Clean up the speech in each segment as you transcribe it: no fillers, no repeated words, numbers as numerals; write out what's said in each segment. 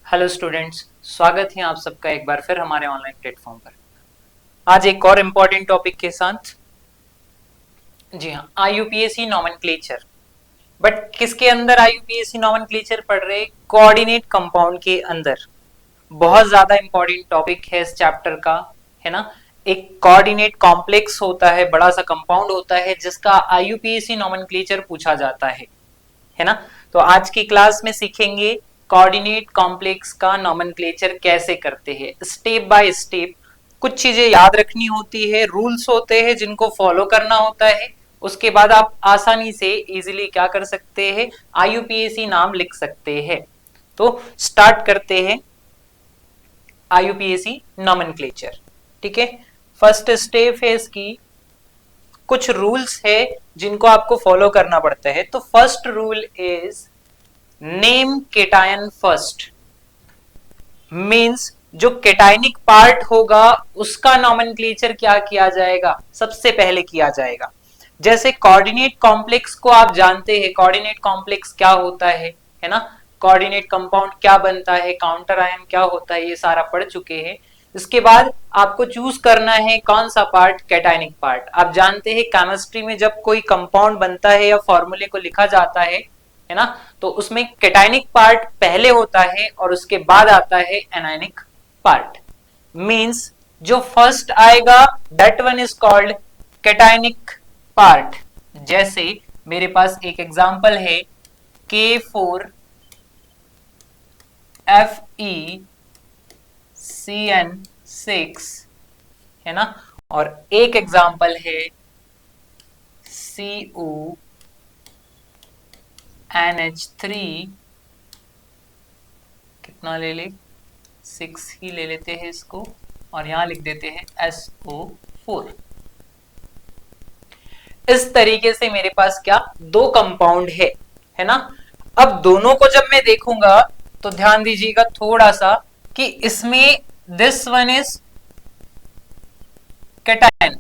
Hello students, स्वागत है आप सबका एक बार फिर हमारे ऑनलाइन प्लेटफॉर्म पर। आज एक और इम्पॉर्टेंट टॉपिक के साथ। जी हाँ, आईयूपीएसी नॉमेनक्लेचर। बट किसके अंदर आईयूपीएसी नॉमेनक्लेचर पढ़ रहे? कोऑर्डिनेट कंपाउंड के अंदर। बहुत ज्यादा इंपॉर्टेंट टॉपिक है इस चैप्टर का, है ना। एक कोऑर्डिनेट कॉम्प्लेक्स होता है, बड़ा सा कंपाउंड होता है जिसका आईयूपीएसी नॉमेनक्लेचर पूछा जाता है ना। तो आज की क्लास में सीखेंगे कोऑर्डिनेट कॉम्प्लेक्स का नॉमेनक्लेचर कैसे करते हैं, स्टेप बाय स्टेप। कुछ चीजें याद रखनी होती है, रूल्स होते हैं जिनको फॉलो करना होता है। उसके बाद आप आसानी से इजीली क्या कर सकते हैं, आईयूपीएसी नाम लिख सकते हैं। तो स्टार्ट करते हैं आईयूपीएसी नॉमेनक्लेचर। ठीक है, फर्स्ट स्टेप है इसकी, कुछ रूल्स है जिनको आपको फॉलो करना पड़ता है। तो first rule is name cation first. Means जो केटायनिक पार्ट होगा उसका नॉमेनक्लेचर क्या किया जाएगा, सबसे पहले किया जाएगा। जैसे कोऑर्डिनेट कॉम्प्लेक्स को आप जानते हैं, कोऑर्डिनेट कॉम्प्लेक्स क्या होता है ना। कोऑर्डिनेट कंपाउंड क्या बनता है, काउंटर आयन क्या होता है, ये सारा पढ़ चुके हैं। इसके बाद आपको चूज करना है कौन सा पार्ट, कैटायनिक पार्ट। आप जानते हैं केमिस्ट्री में जब कोई कंपाउंड बनता है या फॉर्मूले को लिखा जाता है ना, तो उसमें कैटायनिक पार्ट पहले होता है और उसके बाद आता है एनायनिक पार्ट। मींस जो फर्स्ट आएगा that one is called cationic part. जैसे मेरे पास एक एग्जांपल है K4FeCN6, है ना। और एक एग्जांपल है CONH3, कितना ले ले, 6 ही ले लेते हैं इसको, और यहां लिख देते हैं SO4। इस तरीके से मेरे पास क्या, दो कंपाउंड है ना। अब दोनों को जब मैं देखूंगा तो ध्यान दीजिएगा थोड़ा सा कि इसमें दिस वन इज कैटायन,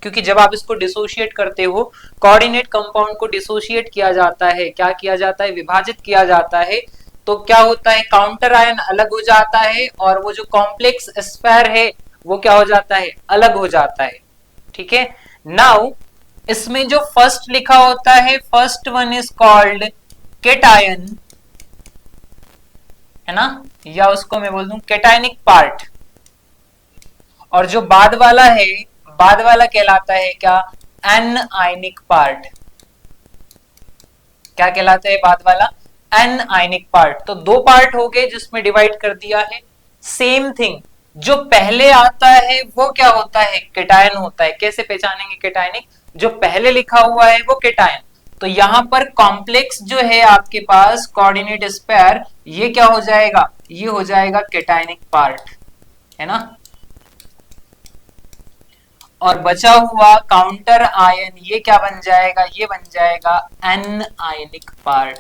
क्योंकि जब आप इसको डिसोशिएट करते हो, कोऑर्डिनेट कंपाउंड को डिसोशिएट किया जाता है, क्या किया जाता है, विभाजित किया जाता है। तो क्या होता है, काउंटर आयन अलग हो जाता है और वो जो कॉम्प्लेक्स स्फेयर है वो क्या हो जाता है, अलग हो जाता है। ठीक है, नाउ इसमें जो फर्स्ट लिखा होता है, first one is called cation, है ना, या उसको मैं बोल दूं कैटायनिक पार्ट। और जो बाद वाला है, बाद वाला कहलाता है क्या, एनआयनिक पार्ट। क्या कहलाता है बाद वाला, एनआयनिक पार्ट। तो दो पार्ट हो गए जिसमें डिवाइड कर दिया है। सेम थिंग, जो पहले आता है वो क्या होता है, केटायन होता है। कैसे पहचानेंगे केटायनिक, जो पहले लिखा हुआ है वो केटायन। तो यहां पर कॉम्प्लेक्स जो है आपके पास कोऑर्डिनेट स्पेयर, ये क्या हो जाएगा, ये हो जाएगा केटायनिक पार्ट, है ना। और बचा हुआ काउंटर आयन ये क्या बन जाएगा, ये बन जाएगा एनआयनिक पार्ट।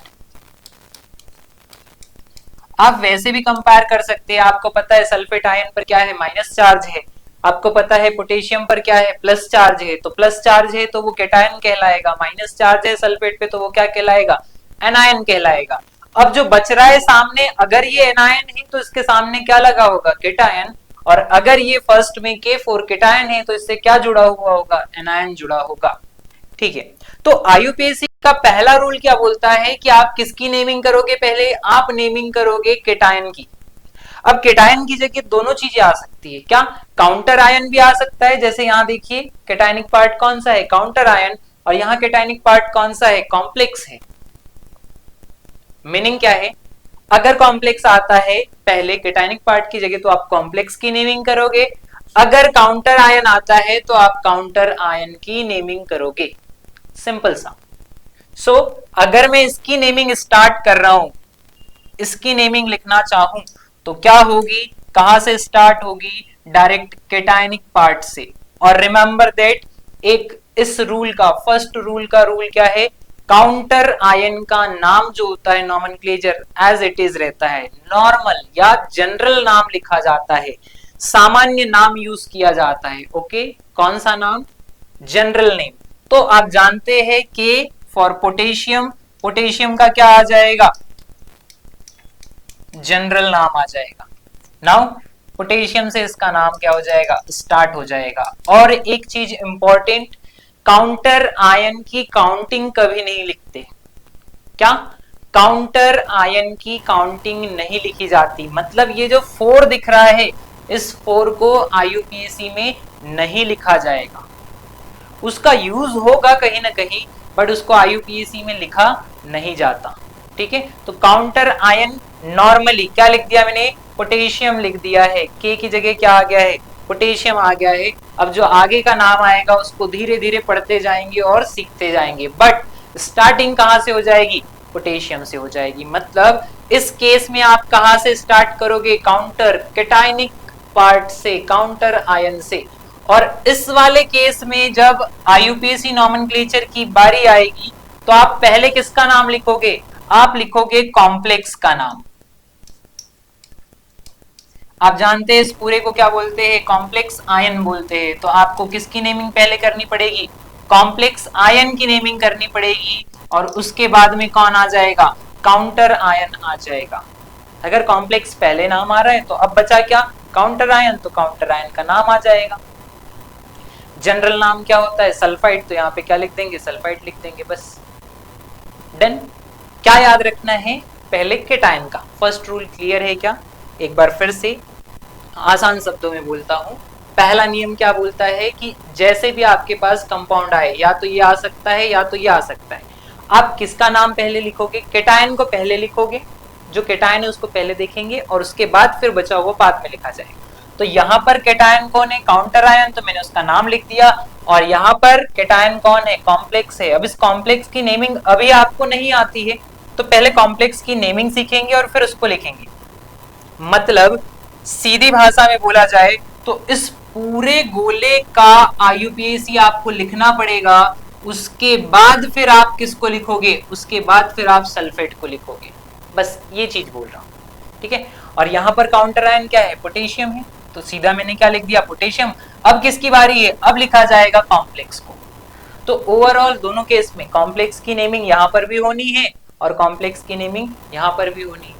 आप वैसे भी कंपेयर कर सकते हैं। आपको पता है सल्फेट आयन पर क्या है, माइनस चार्ज है। आपको पता है पोटेशियम पर क्या है, प्लस चार्ज है। तो प्लस चार्ज है तो वो कैटायन कहलाएगा, माइनस चार्ज है सल्फेट पे तो वो क्या कहलाएगा, एनायन कहलाएगा। अब जो बच रहा है सामने, अगर ये एनायन है तो इसके सामने क्या लगा होगा, कैटायन। और अगर ये फर्स्ट में K4 कैटायन है तो इससे क्या जुड़ा हुआ होगा, एनायन जुड़ा होगा। ठीक है, तो आईयूपीएसी का पहला रूल क्या बोलता है कि आप किसकी नेमिंग करोगे, पहले आप नेमिंग करोगे कैटायन की। अब कैटायन की जगह दोनों चीजें आ सकती है, क्या, काउंटर आयन भी आ सकता है। जैसे यहां देखिए कैटायनिक पार्ट कौन सा है, काउंटर आयन, और यहां कैटायनिक पार्ट कौन सा है, कॉम्प्लेक्स है। मीनिंग क्या है, अगर कॉम्प्लेक्स आता है पहले कैटायनिक पार्ट की जगह तो आप कॉम्प्लेक्स की नेमिंग करोगे। अगर काउंटर आयन आता है तो आप काउंटर आयन की नेमिंग करोगे, सिंपल सा। सो अगर मैं इसकी नेमिंग स्टार्ट कर रहा हूं, इसकी नेमिंग लिखना चाहूं तो क्या होगी, कहां से स्टार्ट होगी, डायरेक्ट कैटायनिक पार्ट से। और रिमेंबर दैट एक इस रूल का, फर्स्ट रूल का रूल क्या है, काउंटर आयन का नाम जो होता है नॉमेनक्लेचर एज इट इज रहता है, नॉर्मल या जनरल नाम लिखा जाता है, सामान्य नाम यूज किया जाता है। ओके, कौन सा नाम, जनरल नेम। तो आप जानते हैं कि फॉर पोटेशियम, पोटेशियम का क्या आ जाएगा, जनरल नाम आ जाएगा। नाउ पोटेशियम से इसका नाम क्या हो जाएगा, स्टार्ट हो जाएगा। और एक चीज इंपॉर्टेंट, काउंटर आयन की काउंटिंग कभी नहीं लिखते। क्या, काउंटर आयन की काउंटिंग नहीं लिखी जाती। मतलब ये जो 4 दिख रहा है, इस 4 को आईयूपीएसी में नहीं लिखा जाएगा। उसका यूज होगा कहीं ना कहीं, बट उसको आईयूपीएसी में लिखा नहीं जाता। ठीक है, तो काउंटर आयन नॉर्मली क्या लिख दिया मैंने, पोटेशियम लिख दिया है। के की जगह क्या आ गया है, पोटेशियम आ गया है। अब जो आगे का नाम आएगा उसको धीरे धीरे पढ़ते जाएंगे और सीखते जाएंगे, बट स्टार्टिंग कहां से हो जाएगी, पोटेशियम से हो जाएगी। मतलब इस केस में आप कहां से स्टार्ट करोगे, काउंटर कैटायनिक पार्ट से, काउंटर आयन से। और इस वाले केस में जब आईयूपीएसी नॉमेनक्लेचर की बारी आएगी तो आप पहले किसका नाम लिखोगे, आप लिखोगे कॉम्प्लेक्स का नाम। आप जानते हैं इस पूरे को क्या बोलते हैं, कॉम्प्लेक्स आयन बोलते हैं। तो आपको किसकी नेमिंग पहले करनी पड़ेगी, कॉम्प्लेक्स आयन की नेमिंग करनी पड़ेगी, और उसके बाद में कौन आ जाएगा, काउंटर आयन आ जाएगा। अगर कॉम्प्लेक्स पहले नाम आ रहा है तो अब बचा क्या, काउंटर आयन, तो काउंटर आयन का नाम आ जाएगा। जनरल नाम क्या होता है, सल्फाइड, तो यहाँ पे क्या लिख देंगे, सल्फाइड लिख देंगे, बस डन। क्या याद रखना है, पहले केटायन का। फर्स्ट रूल क्लियर है क्या, एक बार फिर से आसान शब्दों में बोलता हूं। पहला नियम क्या बोलता है कि जैसे भी आपके पास कंपाउंड आए, या तो ये आ सकता है या तो ये आ सकता है, आप किसका नाम पहले लिखोगे, केटायन को पहले लिखोगे, जो केटायन है उसको पहले देखेंगे और उसके बाद फिर बचा हुआ बाद में लिखा जाएगा। तो यहाँ पर केटायन कौन है, काउंटर आयन, तो मैंने उसका नाम लिख दिया। और यहाँ पर केटायन कौन है, कॉम्प्लेक्स है। अब इस कॉम्प्लेक्स की नेमिंग अभी आपको नहीं आती है, तो पहले कॉम्प्लेक्स की नेमिंग सीखेंगे और फिर उसको लिखेंगे। मतलब सीधी भाषा में बोला जाए तो इस पूरे गोले का आईयूपीएसी आपको लिखना पड़ेगा, उसके बाद फिर आप किसको लिखोगे, उसके बाद फिर आप सल्फेट को लिखोगे। बस ये चीज बोल रहा हूं, ठीक है। और यहां पर काउंटर आयन क्या है, पोटेशियम है, तो सीधा मैंने क्या लिख दिया, पोटेशियम। अब किसकी बारी है, अब लिखा जाएगा कॉम्प्लेक्स को। तो ओवरऑल दोनों केस में कॉम्प्लेक्स की नेमिंग यहां पर भी होनी है और कॉम्प्लेक्स की नेमिंग यहां पर भी होनी है।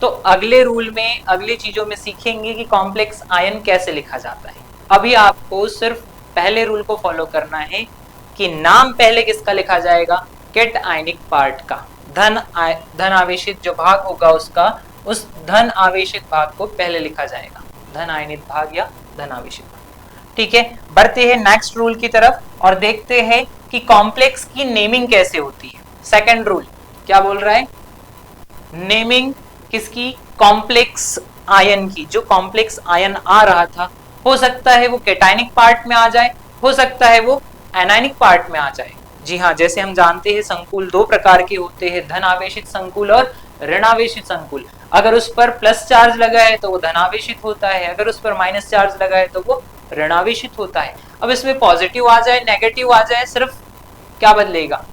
तो अगले रूल में, अगली चीजों में सीखेंगे कि कॉम्प्लेक्स आयन कैसे लिखा जाता है। अभी आपको सिर्फ पहले रूल को फॉलो करना है कि नाम पहले किसका लिखा जाएगा, केट आयनिक पार्ट का। धन आवेशित जो भाग होगा उसका, उस धन आवेशित भाग को पहले लिखा जाएगा, धन आयनित भाग या धन आवेशित भाग। ठीक है, बढ़ते हैं नेक्स्ट रूल की तरफ और देखते हैं कि कॉम्प्लेक्स की नेमिंग कैसे होती है। सेकंड रूल क्या बोल रहा है, नेमिंग किसकी, कॉम्प्लेक्स आयन की। जो कॉम्प्लेक्स आयन आ रहा था, हो सकता है वो कैटायनिक पार्ट में आ जाए, हो सकता है वो एनायनिक पार्ट में आ जाए। जी हाँ, जैसे हम जानते हैं संकुल 2 प्रकार के होते हैं, धन आवेशित संकुल और ऋण आवेशित संकुल। अगर उस पर प्लस चार्ज लगा है तो वो धन आवेशित होता है, अगर उस पर माइनस चार्ज लगा है तो वो ऋण आवेशित होता है। अब इसमें पॉजिटिव आ जाए, नेगेटिव आ जाए, सिर्फ क्या बदलेगा,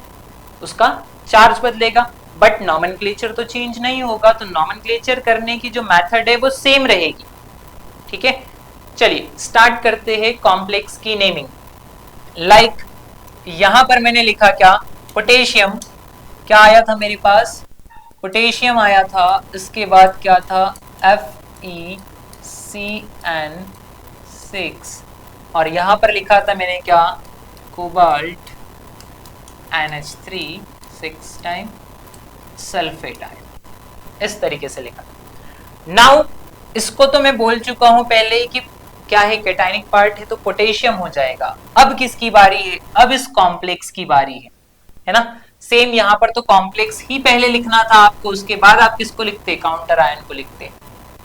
उसका चार्ज बदलेगा, बट नॉमेनक्लेचर तो चेंज नहीं होगा। तो नॉमेनक्लेचर करने की जो मेथड है वो सेम रहेगी। ठीक है, चलिए स्टार्ट करते हैं कॉम्प्लेक्स की नेमिंग। लाइक यहां पर मैंने लिखा क्या, पोटेशियम, क्या आया था मेरे पास, पोटेशियम आया था, इसके बाद क्या था, FeCN6, और यहां पर लिखा था मैंने क्या, cobalt NH3 6 time sulphate ion. इस तरीके से लिखा। नाउ इसको तो मैं बोल चुका हूं पहले ही कि क्या है, कैटायनिक पार्ट है तो पोटेशियम हो जाएगा। अब किसकी बारी है, अब इस कॉम्प्लेक्स की बारी है ना। सेम यहां पर तो कॉम्प्लेक्स ही पहले लिखना था आपको, उसके बाद आप किसको लिखते, काउंटर आयन को लिखते।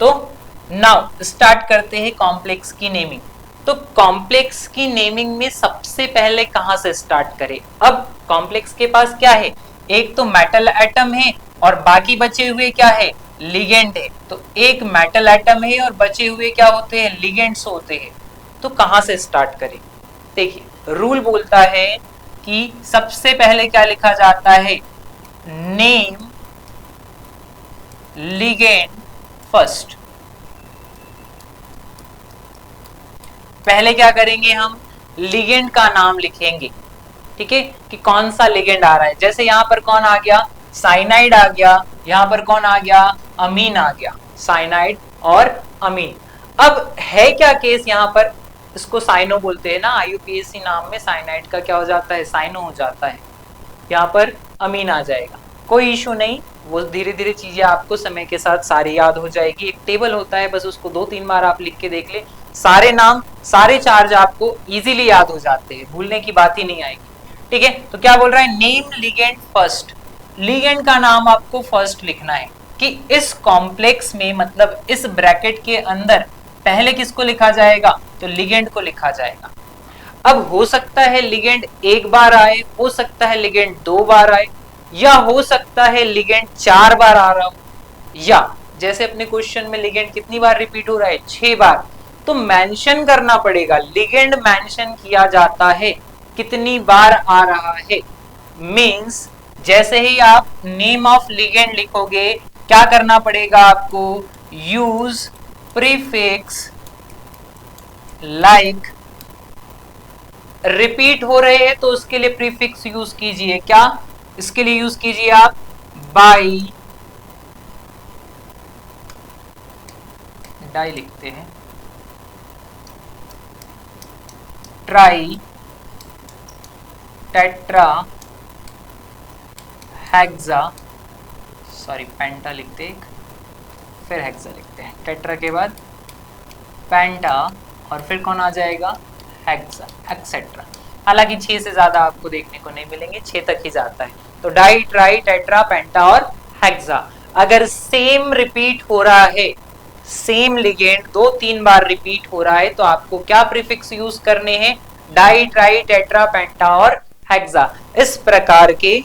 तो नाउ स्टार्ट करते हैं कॉम्प्लेक्स की नेमिंग। तो कॉम्प्लेक्स की नेमिंग में सबसे पहले कहां से स्टार्ट करें। अब कॉम्प्लेक्स के पास क्या है, एक तो मेटल एटम है और बाकी बचे हुए क्या है, लिगेंड है। तो एक मेटल एटम है और बचे हुए क्या होते हैं, लिगेंड्स होते हैं। तो कहां से स्टार्ट करें, देखिए रूल बोलता है कि सबसे पहले क्या लिखा जाता है, नेम लिगेंड फर्स्ट। पहले क्या करेंगे, हम लिगेंड का नाम लिखेंगे। ठीक है, कि कौन सा लिगेंड आ रहा है। जैसे यहां पर कौन आ गया, साइनाइड आ गया, यहां पर कौन आ गया, अमीन आ गया। साइनाइड और अमीन। अब है क्या केस यहाँ पर, इसको साइनो बोलते हैं ना, IUPAC नाम में साइनाइड का क्या हो जाता है, साइनो हो जाता है, यहाँ पर अमीन आ जाएगा, कोई इशू नहीं, वो धीरे धीरे चीजें आपको समय के साथ सारी याद हो जाएगी। एक टेबल होता है, बस उसको 2-3 बार आप लिख के देख ले, सारे नाम सारे चार्ज आपको इजीली याद हो जाते हैं, भूलने की बात ही नहीं आएगी। ठीक है, तो क्या बोल रहा है, नेम लिगेंड फर्स्ट, लिगेंड का नाम आपको फर्स्ट लिखना है कि इस कॉम्प्लेक्स में, मतलब इस ब्रैकेट के अंदर पहले किसको लिखा जाएगा, तो लिगेंड को लिखा जाएगा। अब हो सकता है लिगेंड एक बार आए, हो सकता है लिगेंड 2 बार आए, या हो सकता है लिगेंड 4 बार आ रहा हो, या जैसे अपने क्वेश्चन में लिगेंड कितनी बार रिपीट हो रहा है, 6 बार, तो मेंशन करना पड़ेगा, लिगेंड मेंशन किया जाता है कितनी बार आ रहा है। मींस जैसे ही आप नेम ऑफ लिगेंड लिखोगे, क्या करना पड़ेगा आपको, यूज प्रीफिक्स लाइक, रिपीट हो रहे हैं तो उसके लिए प्रीफिक्स यूज कीजिए, क्या इसके लिए यूज कीजिए आप, बाई, डाई लिखते हैं, ट्राई, टेट्रा, हेक्सा, सॉरी पेंटा लिखते हैं, फिर हेक्सा लिखते हैं, टेट्रा के बाद पेंटा और फिर कौन आ जाएगा, हेक्सा, एक्सेट्रा। हालांकि 6 से ज्यादा आपको देखने को नहीं मिलेंगे, 6 तक ही जाता है। तो डाई, ट्राई, टेट्रा, पेंटा और हेक्सा। अगर सेम रिपीट हो रहा है, सेम लिगेंड 2-3 बार रिपीट हो रहा है, तो आपको क्या प्रीफिक्स यूज करने हैं, डाई, ट्राई, टेट्रा, पेंटा और हेक्सा। इस प्रकार के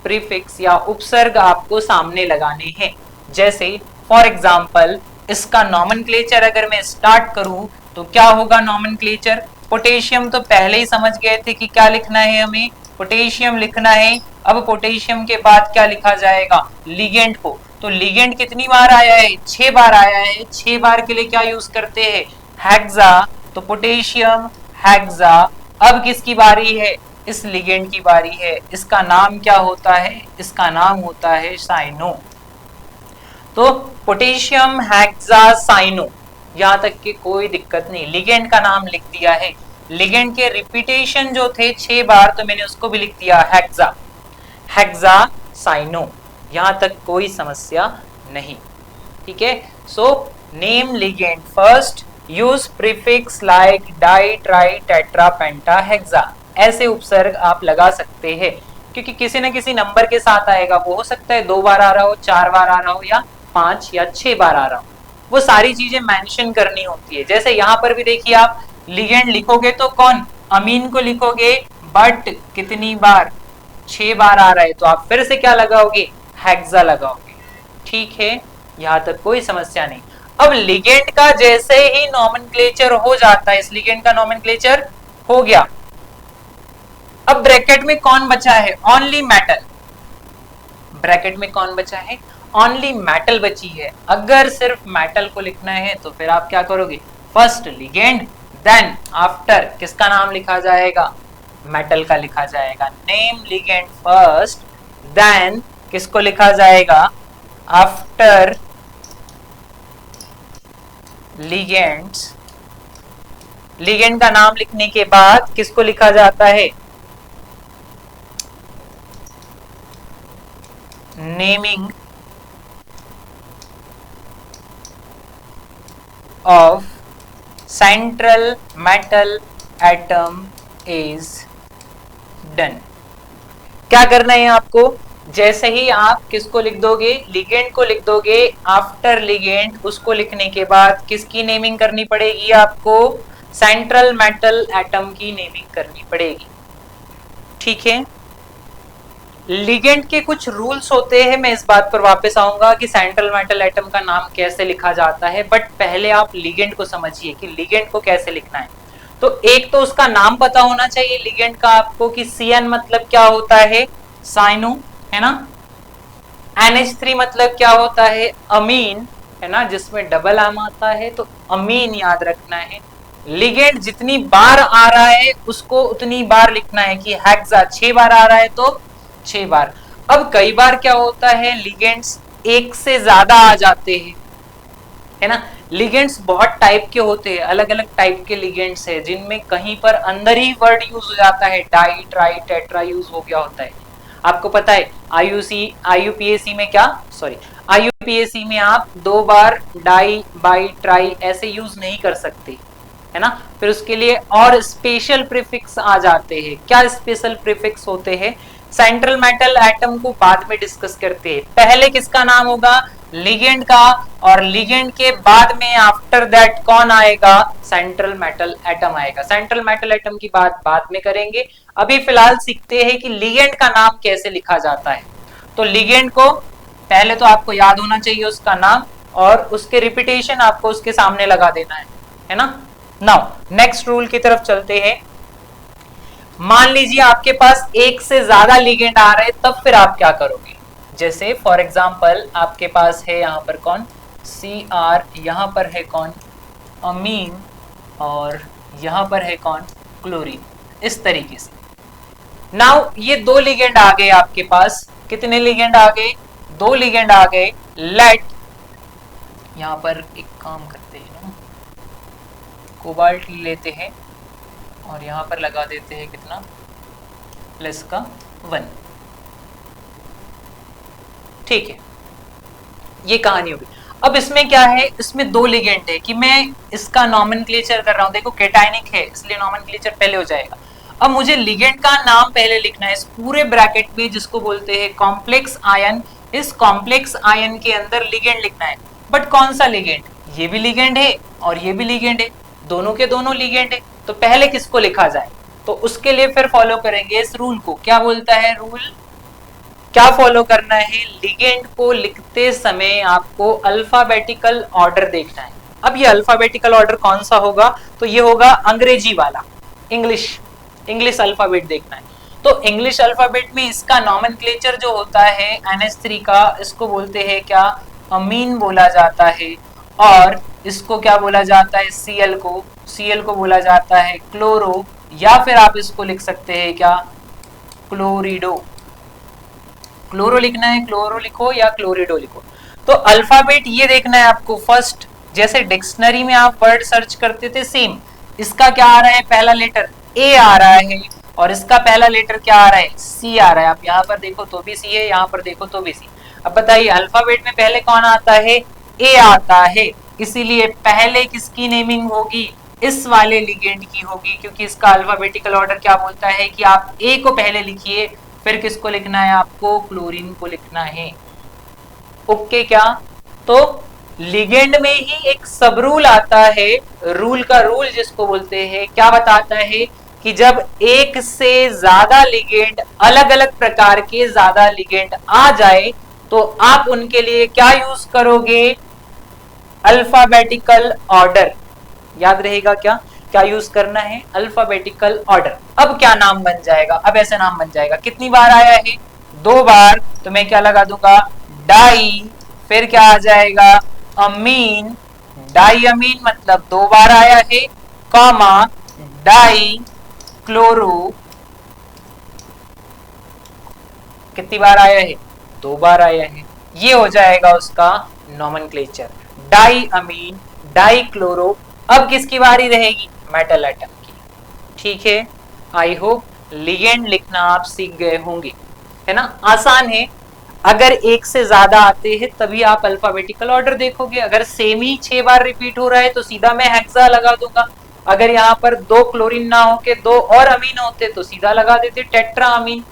प्रीफिक्स या उपसर्ग आपको सामने लगाने हैं। जैसे फॉर एग्जाम्पल इसका नॉमेनक्लेचर अगर मैं स्टार्ट करूं तो क्या होगा नॉमेनक्लेचर, पोटेशियम तो पहले ही समझ गए थे कि क्या लिखना है, हमें पोटेशियम लिखना है। अब पोटेशियम के बाद क्या लिखा जाएगा, लिगेंड को, तो लिगेंड कितनी बार आया है, 6 बार आया है, 6 बार के लिए क्या यूज करते हैं, हेक्सा, तो पोटेशियम हेक्सा। अब किसकी बारी है, इस लिगेंड की बारी है, इसका नाम क्या होता है, इसका नाम होता है साइनो। तो पोटेशियम हेक्सासाइनो, यहां तक कि कोई दिक्कत नहीं, लिगेंड का नाम लिख दिया है, लिगेंड के रिपीटेशन जो थे 6 बार, तो मैंने उसको भी लिख दिया हेक्सा, हेक्सासाइनो, यहां तक कोई समस्या नहीं। ठीक है, so name ligand first, use prefix like di, tri, tetra, penta, hexa. ऐसे उपसर्ग आप लगा सकते हैं, क्योंकि किसी न किसी नंबर के साथ आएगा, वो हो सकता है 2 बार आ रहा हो, 4 बार आ रहा हो, या 5 या 6 बार आ रहा हो, वो सारी चीजें मेंशन करनी होती है। जैसे यहाँ पर भी देखिए, आप लिगेंड लिखोगे तो कौन, अमीन को लिखोगे, बट कितनी बार, 6 बार आ रहा है, तो आप फिर से क्या लगाओगे, हेक्सा लगाओगे। ठीक है, यहाँ तक कोई समस्या नहीं। अब लिगेंड का जैसे ही नॉमेनक्लेचर हो जाता है, इस लिगेंड का नॉमेनक्लेचर हो गया, अब ब्रैकेट में कौन बचा है, ओनली मेटल, ब्रैकेट में कौन बचा है, ओनली मेटल बची है। अगर सिर्फ मेटल को लिखना है तो फिर आप क्या करोगे, फर्स्ट लिगेंड, देन आफ्टर किसका नाम लिखा जाएगा, मेटल का लिखा जाएगा, नेम लिगेंड फर्स्ट, देन किसको लिखा जाएगा, आफ्टर लिगेंड्स, लिगेंड का नाम लिखने के बाद किसको लिखा जाता है, naming of central metal atom is done। क्या करना है आपको, जैसे ही आप किसको लिख दोगे, लिगेंड को लिख दोगे, आफ्टर लिगेंड उसको लिखने के बाद किसकी नेमिंग करनी पड़ेगी आपको, सेंट्रल मेटल एटम की नेमिंग करनी पड़ेगी। ठीक है, लिगेंड के कुछ रूल्स होते हैं, मैं इस बात पर वापस आऊंगा कि सेंट्रल मेटल एटम का नाम कैसे लिखा जाता है, बट पहले आप लिगेंड को समझिए कि लिगेंड को कैसे लिखना है। तो एक तो उसका नाम पता होना चाहिए लिगेंड का आपको, कि CN मतलब क्या होता है, साइनो, है ना, NH3 मतलब क्या होता है, अमीन, है ना, जिसमें डबल एम आता है, तो अमीन याद रखना है। लिगेंड जितनी बार आ रहा है उसको उतनी बार लिखना है, कि हेक्सा 6 बार आ रहा है तो 6 बार। अब कई बार क्या होता है, लिगेंड्स एक से ज्यादा आ जाते हैं, है ना। लिगेंड्स बहुत टाइप के होते हैं, अलग अलग टाइप के लिगेंड्स है, जिनमें कहीं पर अंदर ही वर्ड यूज हो जाता है, डाई ट्राई टेट्रा यूज हो गया होता है। आपको पता है आईयूपीएसी में क्या, सॉरी आईयूपीएसी में आप 2 बार डाई बाई ट्राई ऐसे यूज नहीं कर सकते, है ना। फिर उसके लिए और स्पेशल प्रीफिक्स आ जाते हैं। क्या स्पेशल प्रीफिक्स होते हैं, सेंट्रल मेटल एटम को बाद में डिस्कस करते हैं। पहले किसका नाम होगा, लिगेंड का, और लिगेंड के बाद में आफ्टर दैट कौन आएगा, सेंट्रल मेटल एटम आएगा। सेंट्रल मेटल एटम की बात बाद में करेंगे, अभी फिलहाल सीखते हैं कि लिगेंड का नाम कैसे लिखा जाता है। तो लिगेंड को पहले तो आपको याद होना चाहिए उसका नाम, और उसके रिपीटेशन आपको उसके सामने लगा देना है ना। नाउ नेक्स्ट रूल की तरफ चलते हैं। मान लीजिए आपके पास एक से ज्यादा लिगेंड आ रहे, तब फिर आप क्या करोगे। जैसे फॉर एग्जांपल आपके पास है यहाँ पर कौन, Cr, यहाँ पर है कौन, अमीन, और यहाँ पर है कौन, क्लोरीन, इस तरीके से। नाउ ये 2 लिगेंड आ गए आपके पास, कितने लिगेंड आ गए, 2 लिगेंड आ गए। लेट यहाँ पर एक काम करते हैं ना, कोबाल्ट लेते हैं और यहां पर लगा देते हैं कितना, प्लस का 1, ठीक है। ये कहानी होगी। अब इसमें क्या है, इसमें 2 लिगेंड है कि मैं इसका नॉमेनक्लेचर कर रहा हूं, देखो कैटायनिक है इसलिए नॉमेनक्लेचर पहले हो जाएगा। अब मुझे लिगेंड का नाम पहले लिखना है इस पूरे ब्रैकेट में, जिसको बोलते हैं कॉम्प्लेक्स आयन। इस कॉम्प्लेक्स आयन के अंदर लिगेंड लिखना है, बट कौन सा लिगेंड, ये भी लिगेंड है और ये भी लिगेंड है, दोनों के दोनों लिगेंड है, तो पहले किसको लिखा जाए। तो उसके लिए फिर फॉलो करेंगे इस रूल को। क्या बोलता है रूल, क्या फॉलो करना है, लिगेंड को लिखते समय आपको अल्फाबेटिकल ऑर्डर देखना है। अब ये अल्फाबेटिकल ऑर्डर कौन सा होगा, तो ये होगा अंग्रेजी वाला, इंग्लिश अल्फाबेट देखना है। तो इंग्लिश अल्फाबेट में इसका नॉमेनक्लेचर जो होता है NH3 का, इसको बोलते हैं क्या, अमीन बोला जाता है, और इसको क्या बोला जाता है, Cl को बोला जाता है क्लोरो, या फिर आप इसको लिख सकते हैं क्या, क्लोरिडो। क्लोरो लिखना है, क्लोरो लिखो या क्लोरिडो लिखो। तो अल्फाबेट ये देखना है आपको फर्स्ट, जैसे डिक्शनरी में आप वर्ड सर्च करते थे सेम, इसका क्या आ रहा है, पहला लेटर A आ रहा है, और इसका पहला लेटर क्या आ रहा है, C आ रहा है। आप यहाँ पर देखो तो भी C है, यहाँ पर देखो तो भी C। अब बताइए अल्फाबेट में पहले कौन आता है, A आता है, इसीलिए पहले किसकी नेमिंग होगी, इस वाले लिगेंड की होगी, क्योंकि इसका अल्फाबेटिकल ऑर्डर क्या बोलता है कि आप A को पहले लिखिए, फिर किसको लिखना है, आपको क्लोरीन को लिखना है। ओके क्या, तो लिगेंड में ही एक सब रूल आता है, रूल का रूल जिसको बोलते हैं, क्या बताता है कि जब एक से ज्यादा लिगेंड, अलग अलग प्रकार के ज्यादा लिगेंड आ जाए, तो आप उनके लिए क्या यूज करोगे, अल्फाबेटिकल ऑर्डर। याद रहेगा क्या, क्या यूज करना है, अल्फाबेटिकल ऑर्डर। अब क्या नाम बन जाएगा, अब ऐसे नाम बन जाएगा, कितनी बार आया है, 2 बार, तो मैं क्या लगा दूंगा, डाई, फिर क्या आ जाएगा, अमीन, डाई अमीन मतलब 2 बार आया है, कॉमा डाई क्लोरो, कितनी बार आया है, 2 बार आया है। ये हो जाएगा उसका नॉमेनक्लेचर, डाई अमीन, डाई क्लोरो। अब किसकी बारी रहेगी, मेटल एटम की, ठीक है। आई होप लिगेंड लिखना आप सीख गए होंगे, है ना, आसान है। अगर एक से ज्यादा आते हैं तभी आप अल्फाबेटिकल ऑर्डर देखोगे, अगर सेम ही 6 बार रिपीट हो रहा है तो सीधा मैं हेक्सा लगा दूंगा। अगर यहाँ पर 2 क्लोरीन ना हो के 2 और अमीन होते तो सीधा लगा देते टेट्रा अमीन।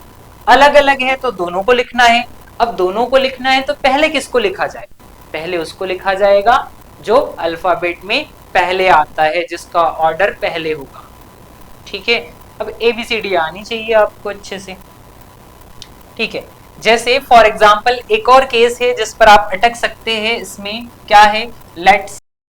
अलग अलग है तो दोनों को लिखना है। अब दोनों को लिखना है तो पहले किसको लिखा जाए, पहले उसको लिखा जाएगा जो अल्फाबेट में पहले आता है, जिसका ऑर्डर पहले होगा, ठीक है। अब ABCD आनी चाहिए आपको अच्छे से, ठीक है। जैसे फॉर एग्जांपल एक और केस है जिस पर आप अटक सकते हैं, इसमें क्या है, लेट्स